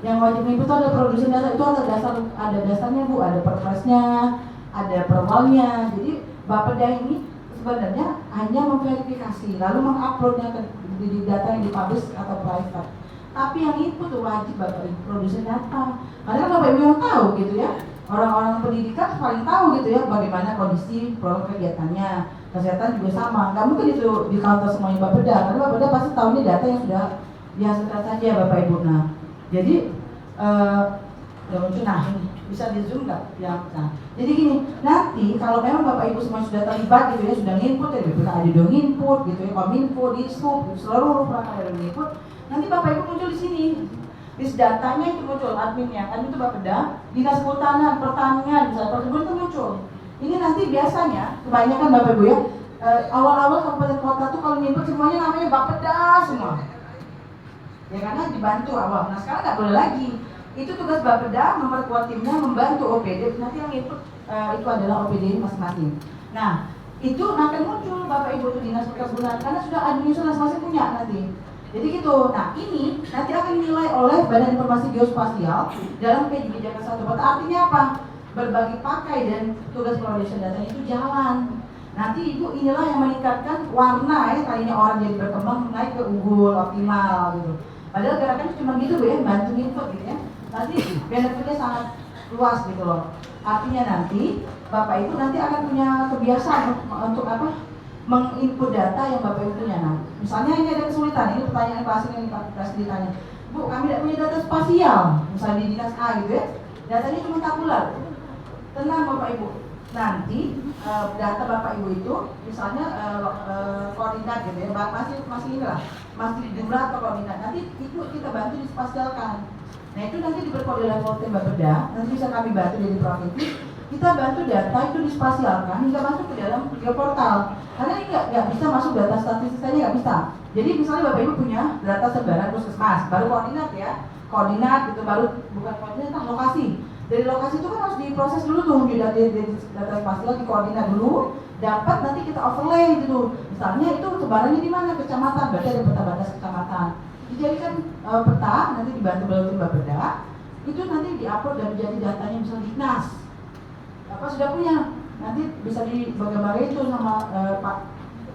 Yang wajib input itu ada produksi data, itu ada dasarnya Bu, ada perpresnya, ada perwalnya. Jadi Bapeda ini sebenarnya hanya memverifikasi lalu menguploadnya ke di data yang dipublish atau private. Tapi yang input tuh wajib Bapak Ibu produsen data. Karena kan Bapak Ibu yang tahu gitu ya. Orang-orang pendidikan paling tahu gitu ya bagaimana kondisi program kegiatannya. Kesehatan juga sama. Nggak mungkin itu di counter semuanya Bapeda, karena Bapeda pasti tahu ini data yang sudah dihasilkan saja Bapak Ibu. Nah, jadi udah muncul, nah ini bisa di zoom nggak? Ya, nah, jadi gini, nanti kalau memang Bapak Ibu semua sudah terlibat gitu ya, sudah nginput ya, BPKAD udah nginput gitu ya, Kominfo, Dishub, seluruh perangkat ada nginput, nanti Bapak Ibu muncul di sini. List datanya itu muncul, adminnya, admin itu Bapeda, Dinas Kehutanan, Pertanian, misalnya perkebunan itu muncul. Ini nanti biasanya, kebanyakan Bapak Ibu ya, awal-awal kabupaten kota tuh kalau nginput semuanya namanya Bapeda semua. Ya karena dibantu awal, nah sekarang nggak boleh lagi. Itu tugas Bapeda memperkuat timnya, membantu OPD, nanti yang input itu adalah OPD masing-masing. Nah, itu akan muncul Bapak Ibu itu Dinas Perkebunan, karena sudah administrasi masing-masing punya nanti. Jadi gitu, nah ini nanti akan dinilai oleh Badan Informasi Geospasial dalam PJB Jakarta 1. Artinya apa? Berbagi pakai dan tugas validation datanya itu jalan. Nanti Ibu inilah yang meningkatkan warna ya, tadinya orang jadi berkembang naik ke unggul, optimal gitu. Padahal gerakannya cuma gitu Bu ya, bantu input gitu ya. Nanti benefitnya sangat luas gitu loh. Artinya nanti Bapak Ibu nanti akan punya kebiasaan untuk apa? Menginput data yang Bapak Ibu punya. Nah, misalnya ini ada kesulitan, ini pertanyaan klasik yang pasti ditanya. Bu, kami tidak punya data spasial, misalnya di dinas A gitu ya. Datanya cuma tabular. Tenang Bapak Ibu. Nanti data Bapak Ibu itu misalnya koordinat gitu ya, masih inilah, masih jumlah atau koordinat. Nanti itu kita bantu dispasialkan. Nah itu nanti diperkode level tim Bapeda, nanti bisa kami bantu dari provinsi. Kita bantu data itu dispasialkan hingga masuk ke dalam geoportal. Karena ini nggak bisa masuk data statistik saja, nggak bisa. Jadi misalnya Bapak Ibu punya data sebaran puskesmas, baru koordinat ya, koordinat gitu, baru bukan koordinat, lokasi. Dari lokasi itu kan harus diproses dulu tuh di data spasial, di koordinat dulu, dapat nanti kita overlay gitu. Misalnya itu sebarannya di mana, kecamatan, berarti ada peta batas kecamatan. Dijadikan peta, nanti dibantu oleh tim Bapeda, itu nanti diupload dan menjadi datanya misalnya dinas. Apa sudah punya, nanti bisa dibagai-bagai itu sama Pak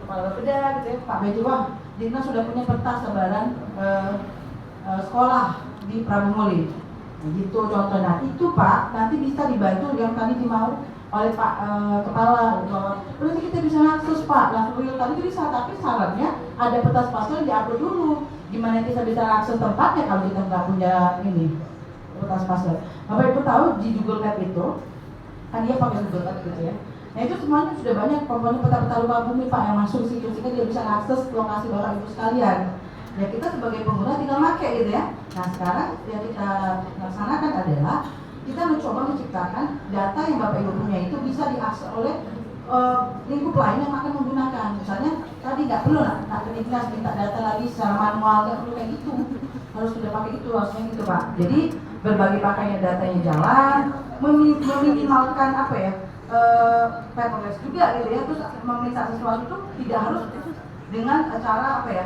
Kepala Bapeda gitu ya, Pak Bejo, wah dinas sudah punya peta sebaran sekolah di Prabumuli. Nah, gitu contoh. Nah itu Pak nanti bisa dibantu yang tadi dimau oleh Pak Kepala bahwa nanti kita bisa akses Pak langsung real tadi itu bisa, tapi syaratnya ada peta spasial diupload dulu. Gimana kita bisa akses tempatnya kalau kita nggak punya ini peta spasial. Bapak Ibu tahu di Google Map itu kan dia pakai Google Map gitu ya. Nah itu semuanya sudah banyak komponen peta-peta lupa bumi Pak yang masuk situ sehingga dia bisa akses lokasi Bapak Ibu sekalian. Ya kita sebagai pengguna tinggal pakai gitu ya. Nah sekarang yang kita laksanakan adalah kita mencoba menciptakan data yang Bapak Ibu punya itu bisa diakses oleh lingkup lain yang akan menggunakan. Misalnya tadi nggak perlu nak ke dinas minta data lagi secara manual, nggak perlu kayak gitu. Harus sudah pakai itu, harusnya gitu Pak. Jadi berbagi pakainya datanya jalan, meminimalkan apa ya paperless juga gitu ya. Terus meminta sesuatu itu tidak harus dengan cara apa ya